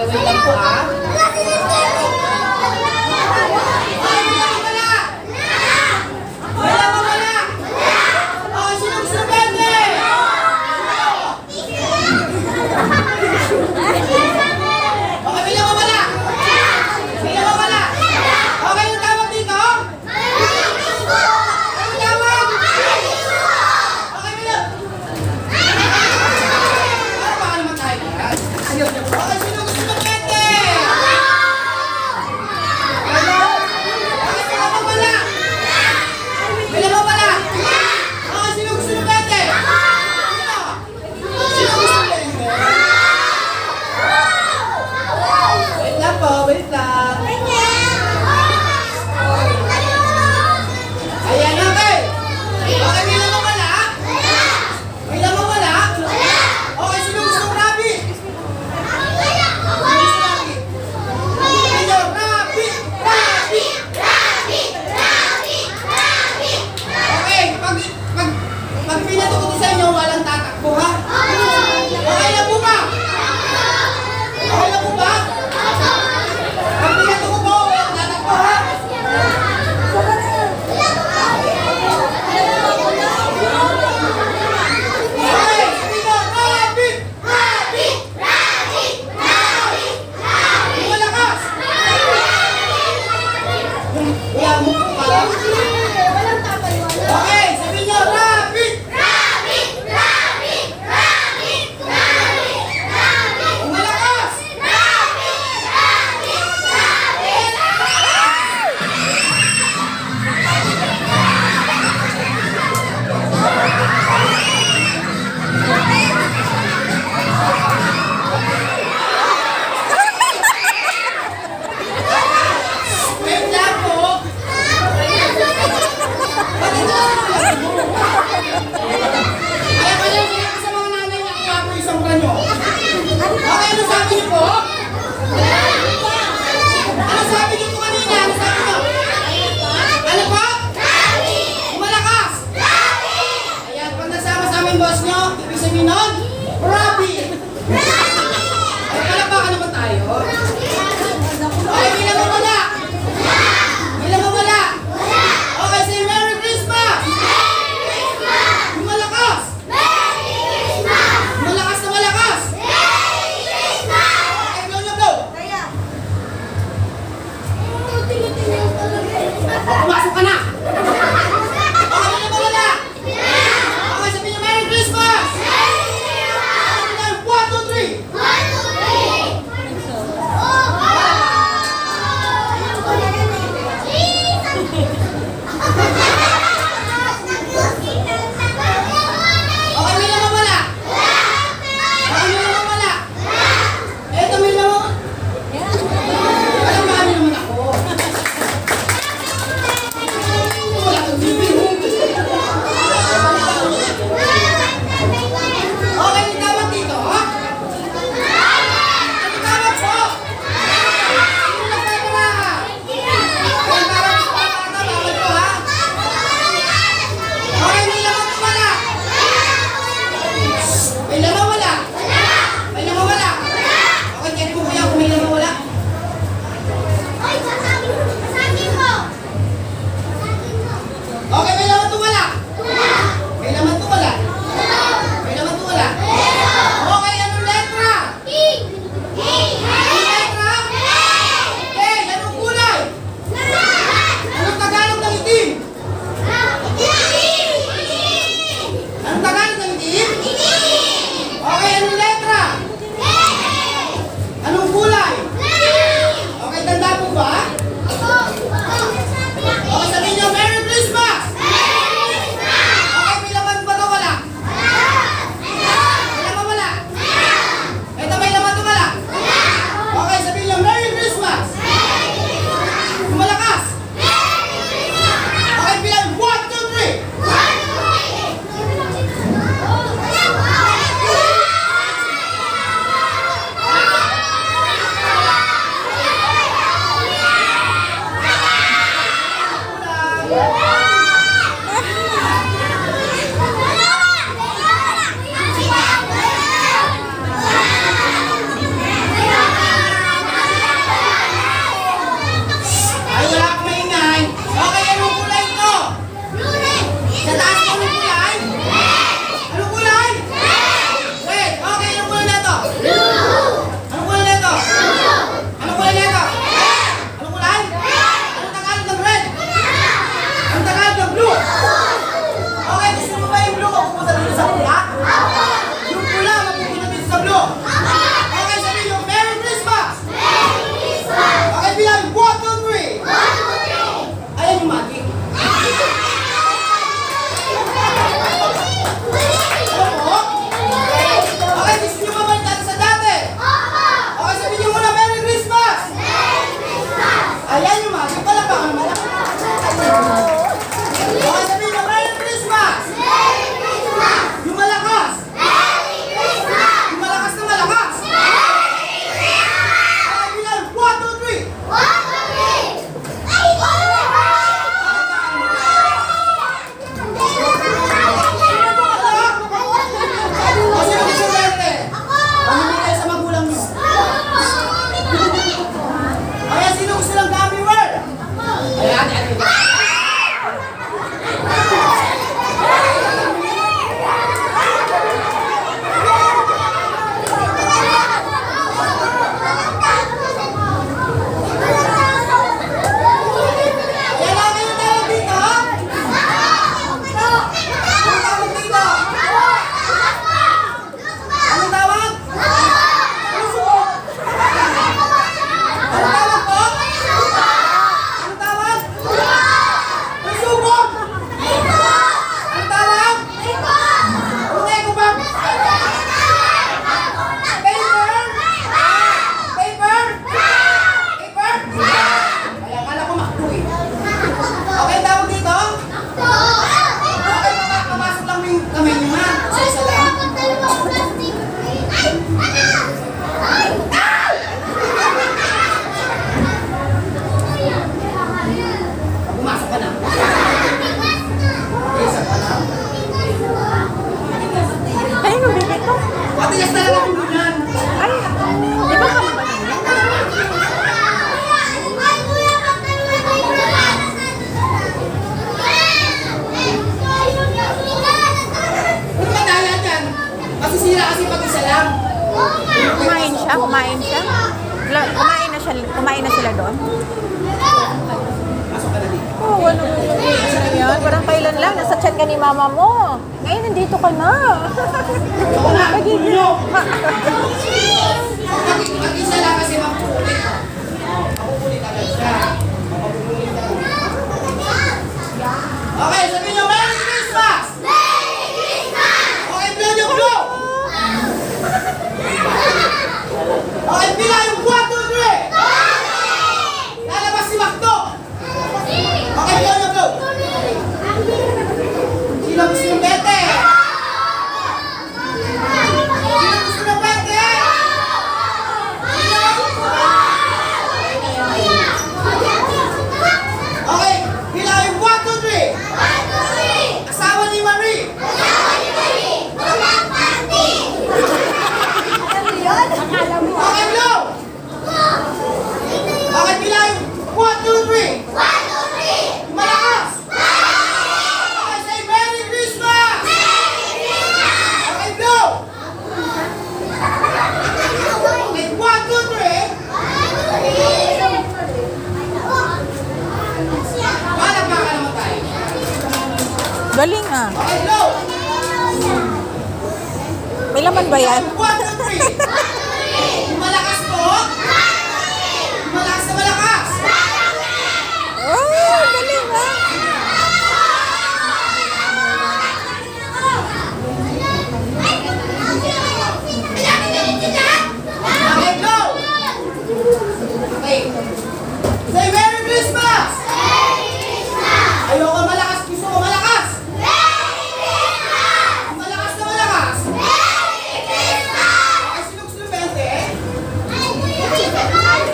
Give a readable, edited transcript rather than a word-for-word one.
Wait lang po ah. Boss nyo, ibig sabihin nun, Robby! Ay, palakpakan naman tayo. Okay, bilang mo wala. Bilang mo wala. Okay, say Merry Christmas! Yung malakas! Malakas na malakas! sa blue. Okay, sabihin nyo, Merry Christmas! Okay, bilang 1, 2, 3. Ayan yung magic. Okay, gusto nyo babalik natin sa dati? Okay, sabihin nyo muna, Merry Christmas! Ayan yung magic. Palakpakan naman. Okay, sabihin nyo, Merry Christmas! Yung malakas! Yung malakas na malakas! Okay, bilang 1, 2, 3. O, sino gusto swerte? Pamimigay sa magulang nyo. Ayan, sino gusto ng gummy worm? Ayan, ayan. Ayan lang kayo tawag dito, ha? Anong tawag dito? Anong tawag? Puso. Anong tawag po? Anong tawag? Pusubok. Anong tawag? Anong eco bag? Paper? Paper? Paper? Ayan, kala ko makdo eh. Okay, tawag dito? Okay, papasok lang mo yung kamay niyo, ha? Isa-isa lang. Pumasok ka na. Isa ka na. Ay, ano bibig ko? Matigas talaga ang ulo niyan. Ay, di ba kami ba yun? Huwag madaya dyan. Masisira kasi pag isa lang. Kumain siya? Kumain na sila doon? Pasok ka na dito. Oo, ano yan? Parang kailan lang, nasa chat ka ni mama mo. Ngayon, nandito ka na. Ako na, ulo. Ha? Pag isa lang kasi makukulit. Makukulit agad siya. Makukulit agad. Okay, sabihin nyo, Merry Christmas! Okay, blow yung blow! Okay, bilang yung 1, 2, 3! Lalabas si Macdo! Okay, blow yung blow! Sino gusto ng bete? Sino gusto ng bete? Okay, bilang yung 1, 2, 3! Asawa ni Marie! Okay, blow! Okay, bilang yung 1, 2, 3! Malakas! Okay, say Merry Christmas! Okay, blow! Okay, 1, 2, 3! Palakpakan naman tayo. Galing ah. Okay, blow! May laman ba yan? 1, 2, 3! Malakas po! Malakas na malakas! Oh, galing ah.